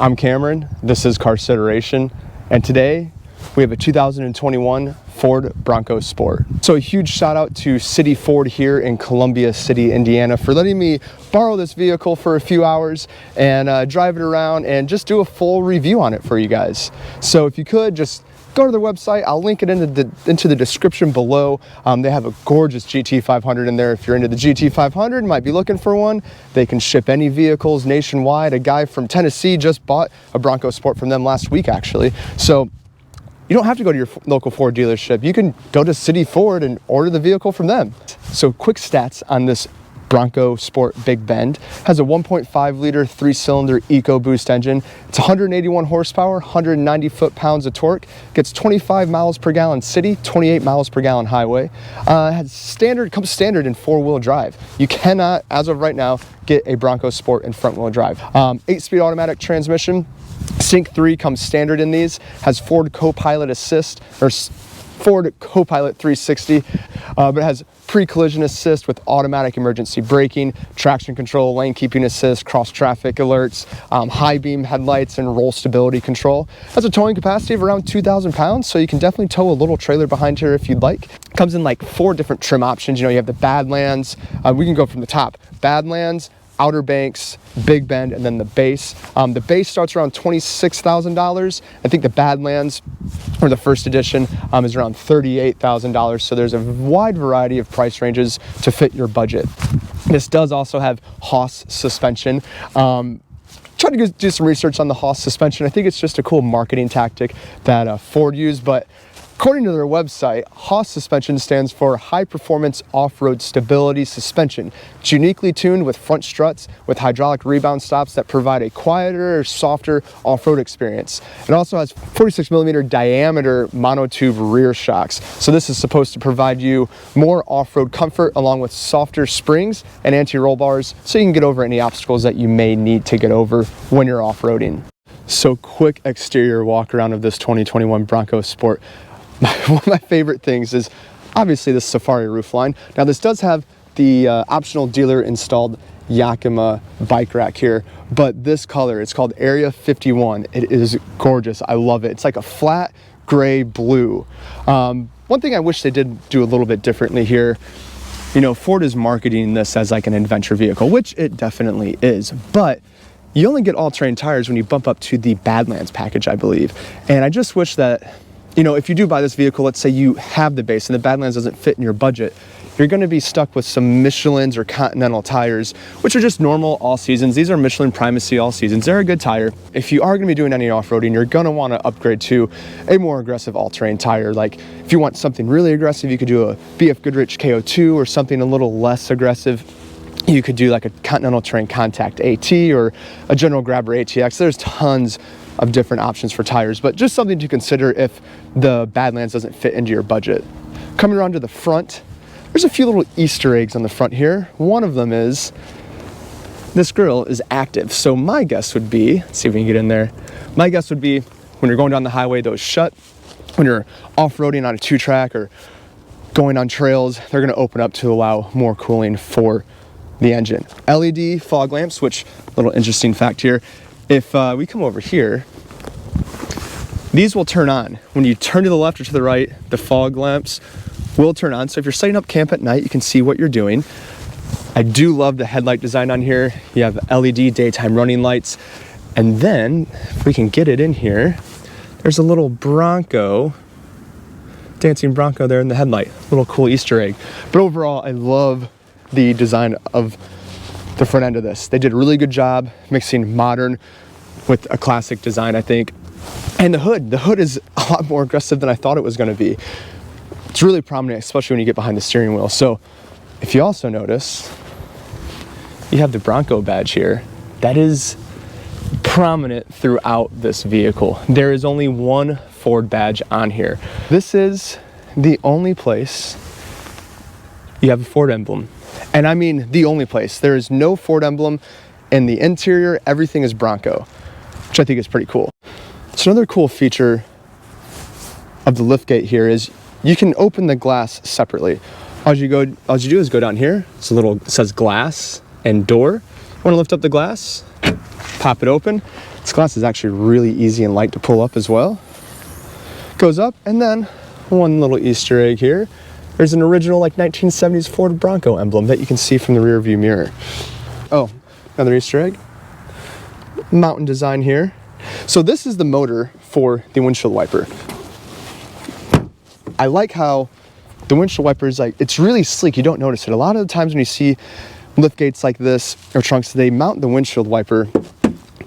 I'm Cameron, this is Carceration, and today we have a 2021 Ford Bronco Sport. So a huge shout out to City Ford here in Columbia City, Indiana for letting me borrow this vehicle for a few hours and drive it around and just do a full review on it for you guys. So if you could just go to their website. I'll link it into the description below. They have a gorgeous GT500 in there. If you're into the GT500, might be looking for one. They can ship any vehicles nationwide. A guy from Tennessee just bought a Bronco Sport from them last week, actually. So you don't have to go to your local Ford dealership. You can go to City Ford and order the vehicle from them. So quick stats on this Bronco Sport Big Bend. Has a 1.5 liter 3-cylinder EcoBoost engine. It's 181 horsepower, 190 foot-pounds of torque. Gets 25 miles per gallon city, 28 miles per gallon highway. Comes standard in 4-wheel drive. You cannot, as of right now, get a Bronco Sport in front-wheel drive. 8-speed automatic transmission. Sync 3 comes standard in these. Has Ford Co-Pilot Assist, or Ford Co-Pilot 360, but it has pre-collision assist with automatic emergency braking, traction control, lane keeping assist, cross traffic alerts, high beam headlights, and roll stability control. Has a towing capacity of around 2,000 pounds, so you can definitely tow a little trailer behind here if you'd like. Comes in like 4 different trim options. You know, you have the Badlands. We can go from the top. Badlands, Outer Banks, Big Bend, and then the base. The base starts around $26,000. I think the Badlands, or the first edition, is around $38,000. So there's a wide variety of price ranges to fit your budget. This does also have Haas suspension. Tried to do some research on the Haas suspension. I think it's just a cool marketing tactic that Ford used, but according to their website, Haas suspension stands for High Performance Off-Road Stability Suspension. It's uniquely tuned with front struts with hydraulic rebound stops that provide a quieter, softer off-road experience. It also has 46mm diameter monotube rear shocks. So this is supposed to provide you more off-road comfort along with softer springs and anti-roll bars so you can get over any obstacles that you may need to get over when you're off-roading. So quick exterior walk around of this 2021 Bronco Sport. One of my favorite things is obviously this Safari roofline. Now this does have the optional dealer installed Yakima bike rack here, but this color, it's called Area 51. It is gorgeous. I love it. It's like a flat gray blue. One thing I wish they did do a little bit differently here, you know, Ford is marketing this as like an adventure vehicle, which it definitely is, but you only get all-terrain tires when you bump up to the Badlands package, I believe. And I just wish that, you know, if you do buy this vehicle, let's say you have the base and the Badlands doesn't fit in your budget, you're going to be stuck with some Michelins or Continental tires, which are just normal all seasons. These are Michelin Primacy all seasons. They're a good tire. If you are going to be doing any off-roading, you're going to want to upgrade to a more aggressive all-terrain tire. Like if you want something really aggressive, you could do a BF Goodrich KO2 or something a little less aggressive. You could do like a Continental Terrain Contact AT or a General Grabber ATX. There's tons of different options for tires, but just something to consider if the Badlands doesn't fit into your budget. Coming around to the front, there's a few little Easter eggs on the front here. One of them is this grille is active. So my guess would be, let's see if we can get in there. My guess would be when you're going down the highway, those shut. When you're off-roading on a 2-track or going on trails, they're gonna open up to allow more cooling for the engine. LED fog lamps, which, little interesting fact here, if we come over here, these will turn on. When you turn to the left or to the right, the fog lamps will turn on. So if you're setting up camp at night, you can see what you're doing. I do love the headlight design on here. You have LED daytime running lights. And then, if we can get it in here, there's a little Bronco, dancing Bronco there in the headlight. Little cool Easter egg. But overall, I love the design of the front end of this. They did a really good job mixing modern with a classic design, I think. And the hood is a lot more aggressive than I thought it was going to be. It's really prominent, especially when you get behind the steering wheel. So if you also notice, you have the Bronco badge here. That is prominent throughout this vehicle. There is only one Ford badge on here. This is the only place you have a Ford emblem. And I mean the only place. There is no Ford emblem in the interior. Everything is Bronco, which I think is pretty cool. So another cool feature of the liftgate here is you can open the glass separately. All you do is go down here. It's it says glass and door. You want to lift up the glass, pop it open. This glass is actually really easy and light to pull up as well. Goes up, and then one little Easter egg here. There's an original like 1970s Ford Bronco emblem that you can see from the rear view mirror. Oh, another Easter egg. Mountain design here. So this is the motor for the windshield wiper. I like how the windshield wiper is like, it's really sleek. You don't notice it. A lot of the times when you see lift gates like this or trunks, they mount the windshield wiper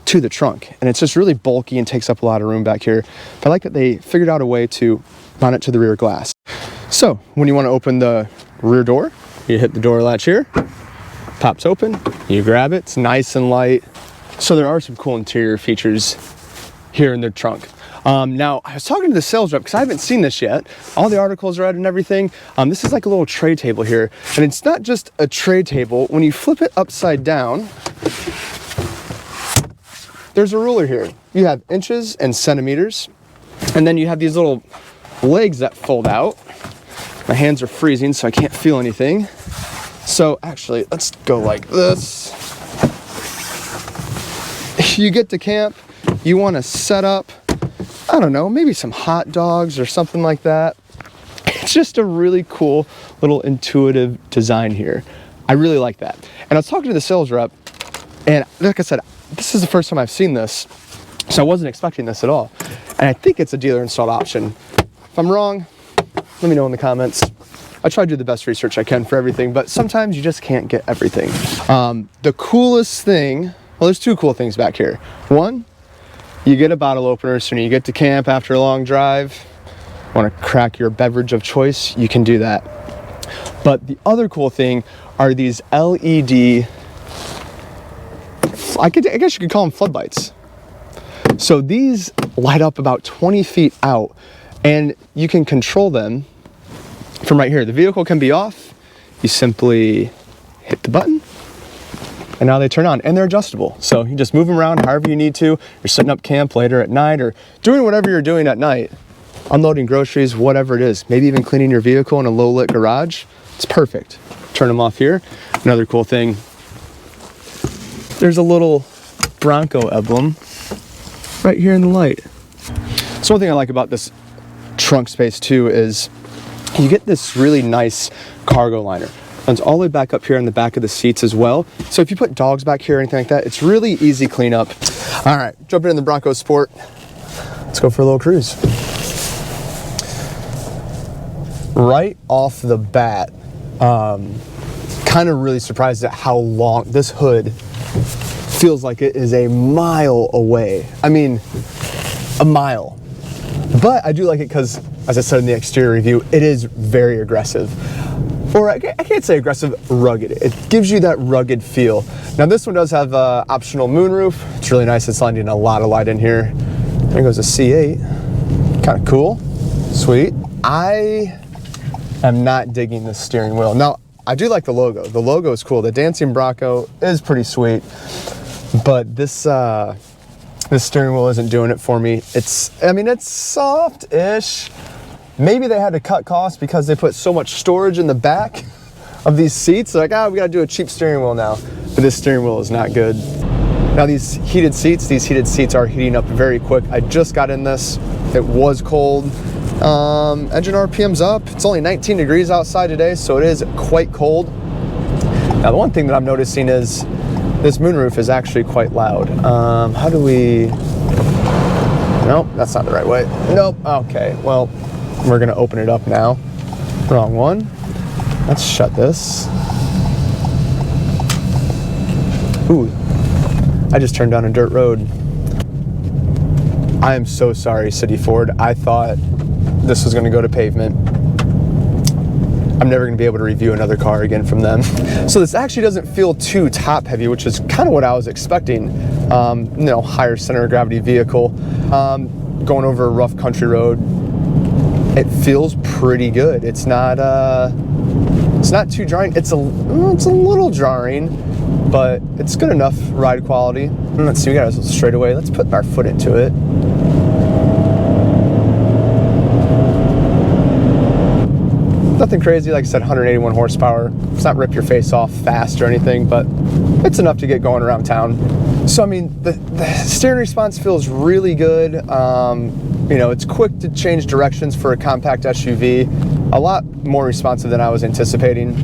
to the trunk, and it's just really bulky and takes up a lot of room back here. But I like that they figured out a way to mount it to the rear glass. So when you want to open the rear door, you hit the door latch here, pops open, you grab it, it's nice and light. So there are some cool interior features here in the trunk. Now, I was talking to the sales rep because I haven't seen this yet. All the articles are out and everything. This is like a little tray table here. And it's not just a tray table. When you flip it upside down, there's a ruler here. You have inches and centimeters. And then you have these little legs that fold out. My hands are freezing, so I can't feel anything. So actually, let's go like this. You get to camp, you want to set up, I don't know, maybe some hot dogs or something like that. It's just a really cool little intuitive design here. I really like that. And I was talking to the sales rep, and like I said, this is the first time I've seen this, so I wasn't expecting this at all. And I think it's a dealer installed option. If I'm wrong, let me know in the comments. I try to do the best research I can for everything, but sometimes you just can't get everything. The coolest thing, well, there's two cool things back here. One, you get a bottle opener, so when you get to camp after a long drive, want to crack your beverage of choice, you can do that. But the other cool thing are these LED, I guess you could call them floodlights. So these light up about 20 feet out, and you can control them from right here. The vehicle can be off. You simply hit the button, and now they turn on, and they're adjustable. So you just move them around however you need to. You're setting up camp later at night or doing whatever you're doing at night, unloading groceries, whatever it is, maybe even cleaning your vehicle in a low lit garage. It's perfect. Turn them off here. Another cool thing, there's a little Bronco emblem right here in the light. So one thing I like about this trunk space too is you get this really nice cargo liner. Runs all the way back up here in the back of the seats as well. So if you put dogs back here or anything like that, it's really easy cleanup. All right, jumping in the Bronco Sport. Let's go for a little cruise. Right off the bat, kind of really surprised at how long this hood feels like it is a mile away. I mean, a mile. But I do like it because, as I said in the exterior review, it is very aggressive. Or I can't say aggressive, rugged. It gives you that rugged feel. Now this one does have an optional moonroof. It's really nice. It's letting a lot of light in here. There goes a C8. Kind of cool. Sweet. I am not digging this steering wheel. Now, I do like the logo. The logo is cool. The Dancing Bronco is pretty sweet. But this steering wheel isn't doing it for me. I mean, it's soft-ish. Maybe they had to cut costs because they put so much storage in the back of these seats. They're like, we gotta do a cheap steering wheel now. But this steering wheel is not good. Now these heated seats are heating up very quick. I just got in this. It was cold. Engine RPM's up. It's only 19 degrees outside today, so it is quite cold. Now the one thing that I'm noticing is this moonroof is actually quite loud. How do we... Nope, that's not the right way. Nope, okay, well, we're gonna open it up now. Wrong one. Let's shut this. Ooh, I just turned down a dirt road. I am so sorry, City Ford. I thought this was gonna go to pavement. I'm never gonna be able to review another car again from them. So this actually doesn't feel too top heavy, which is kind of what I was expecting. Higher center of gravity vehicle. Going over a rough country road, it feels pretty good. It's not too jarring. It's a little jarring, but it's good enough ride quality. Let's see, we got a straightaway. Let's put our foot into it. Nothing crazy, like I said, 181 horsepower. It's not rip your face off fast or anything, but it's enough to get going around town. So I mean, the steering response feels really good. You know, it's quick to change directions for a compact SUV. A lot more responsive than I was anticipating.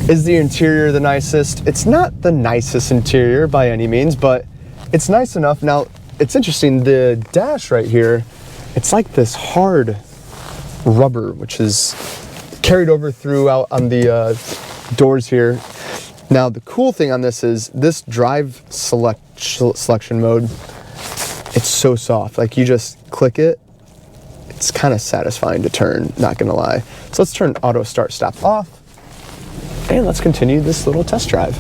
Is the interior the nicest? It's not the nicest interior by any means, but it's nice enough. Now, it's interesting, the dash right here, it's like this hard rubber, which is carried over throughout on the doors here. Now, the cool thing on this is this drive selection mode, it's so soft. Like, you just click it, it's kind of satisfying to turn, not gonna lie. So let's turn auto start stop off, and let's continue this little test drive.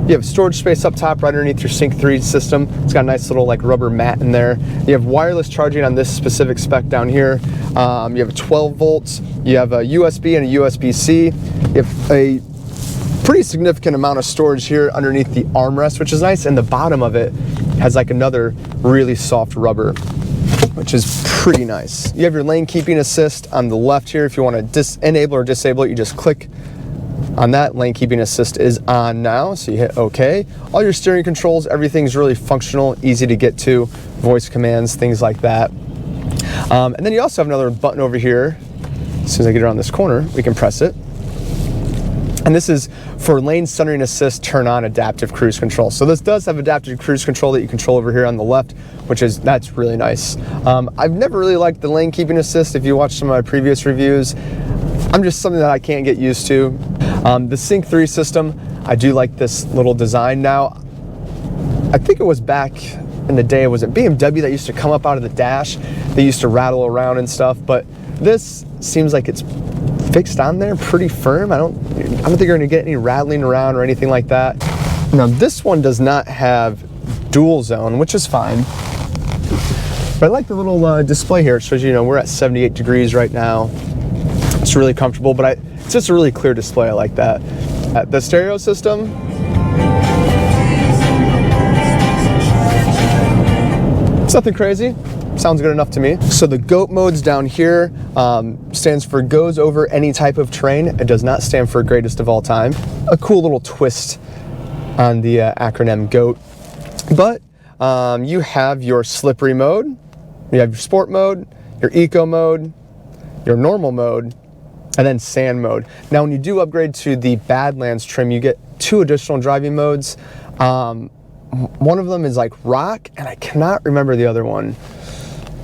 You have storage space up top right underneath your Sync 3 system. It's got a nice little like rubber mat in there. You have wireless charging on this specific spec down here. You have 12 volts. You have a USB and a USB-C. You have a pretty significant amount of storage here underneath the armrest, which is nice, and the bottom of it has like another really soft rubber, which is pretty nice. You have your lane keeping assist on the left here. If you want to enable or disable it, you just click on that. Lane keeping assist is on now, so you hit OK. All your steering controls, everything's really functional, easy to get to, voice commands, things like that. And then you also have another button over here. As soon as I get around this corner, we can press it. And this is for lane centering assist, turn on adaptive cruise control. So this does have adaptive cruise control that you control over here on the left, that's really nice. I've never really liked the lane keeping assist. If you watch some of my previous reviews, I'm just something that I can't get used to. The Sync 3 system, I do like this little design now. I think it was back in the day, was it BMW that used to come up out of the dash? They used to rattle around and stuff, but this seems like it's fixed on there pretty firm. I don't think you're gonna get any rattling around or anything like that. Now this one does not have dual zone, which is fine. But I like the little display here. It shows you, we're at 78 degrees right now. It's really comfortable, but it's just a really clear display. I like that. The stereo system, it's nothing crazy. Sounds good enough to me. So the GOAT modes down here stands for goes over any type of terrain. It does not stand for greatest of all time. A cool little twist on the acronym GOAT. But you have your slippery mode, you have your sport mode, your eco mode, your normal mode, and then sand mode. Now when you do upgrade to the Badlands trim, you get 2 additional driving modes. One of them is like rock, and I cannot remember the other one.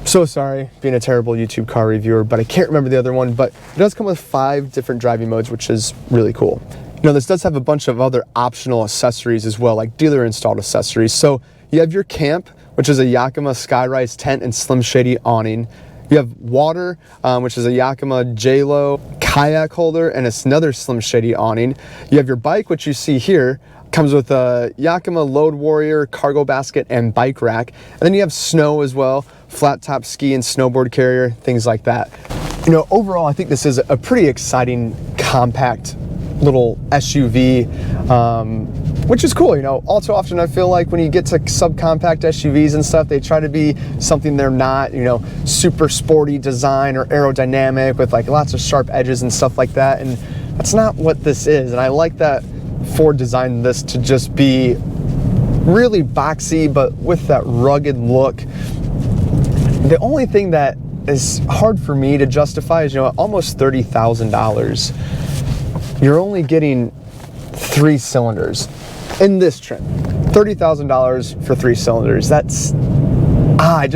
So sorry, being a terrible YouTube car reviewer, but I can't remember the other one. But it does come with 5 different driving modes, which is really cool. This does have a bunch of other optional accessories as well, like dealer installed accessories. So you have your camp, which is a Yakima Skyrise tent and Slim Shady awning. You have water, which is a Yakima J-Lo kayak holder, and it's another Slim Shady awning. You have your bike, which you see here, comes with a Yakima Load Warrior cargo basket and bike rack. And then you have snow as well, flat top ski and snowboard carrier, things like that. Overall, I think this is a pretty exciting, compact little SUV, which is cool. All too often I feel like when you get to subcompact SUVs and stuff, they try to be something they're not, super sporty design or aerodynamic with like lots of sharp edges and stuff like that. And that's not what this is. And I like that Ford designed this to just be really boxy, but with that rugged look. The only thing that is hard for me to justify is, almost $30,000. You're only getting 3 cylinders in this trim. $30,000 for 3 cylinders. That's, I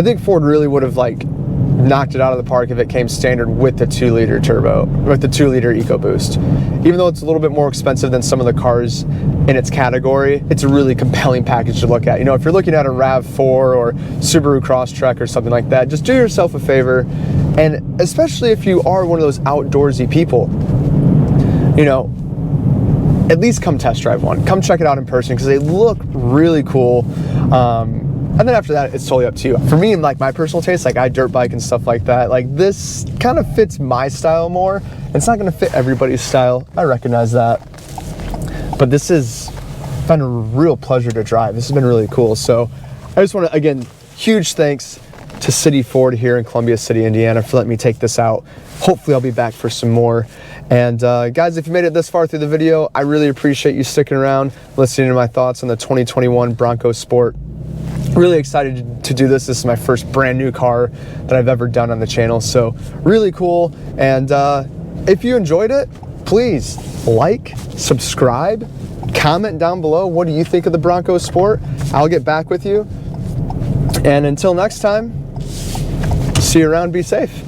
think Ford really would have knocked it out of the park if it came standard with the 2-liter turbo, with the 2-liter EcoBoost. Even though it's a little bit more expensive than some of the cars in its category, it's a really compelling package to look at. If you're looking at a RAV4 or Subaru Crosstrek or something like that, just do yourself a favor, and especially if you are one of those outdoorsy people, at least come test drive one. Come check it out in person, because they look really cool. And then after that, it's totally up to you. For me, in my personal taste, I dirt bike and stuff like that. This kind of fits my style more. It's not gonna fit everybody's style. I recognize that. But this has been a real pleasure to drive. This has been really cool. So I just wanna, again, huge thanks to City Ford here in Columbia City, Indiana, for letting me take this out. Hopefully I'll be back for some more. And guys, if you made it this far through the video, I really appreciate you sticking around, listening to my thoughts on the 2021 Bronco Sport. Really excited to do this. This is my first brand new car that I've ever done on the channel, so really cool. And if you enjoyed it, please like, subscribe, comment down below. What do you think of the Bronco Sport? I'll get back with you. And until next time, see you around, be safe.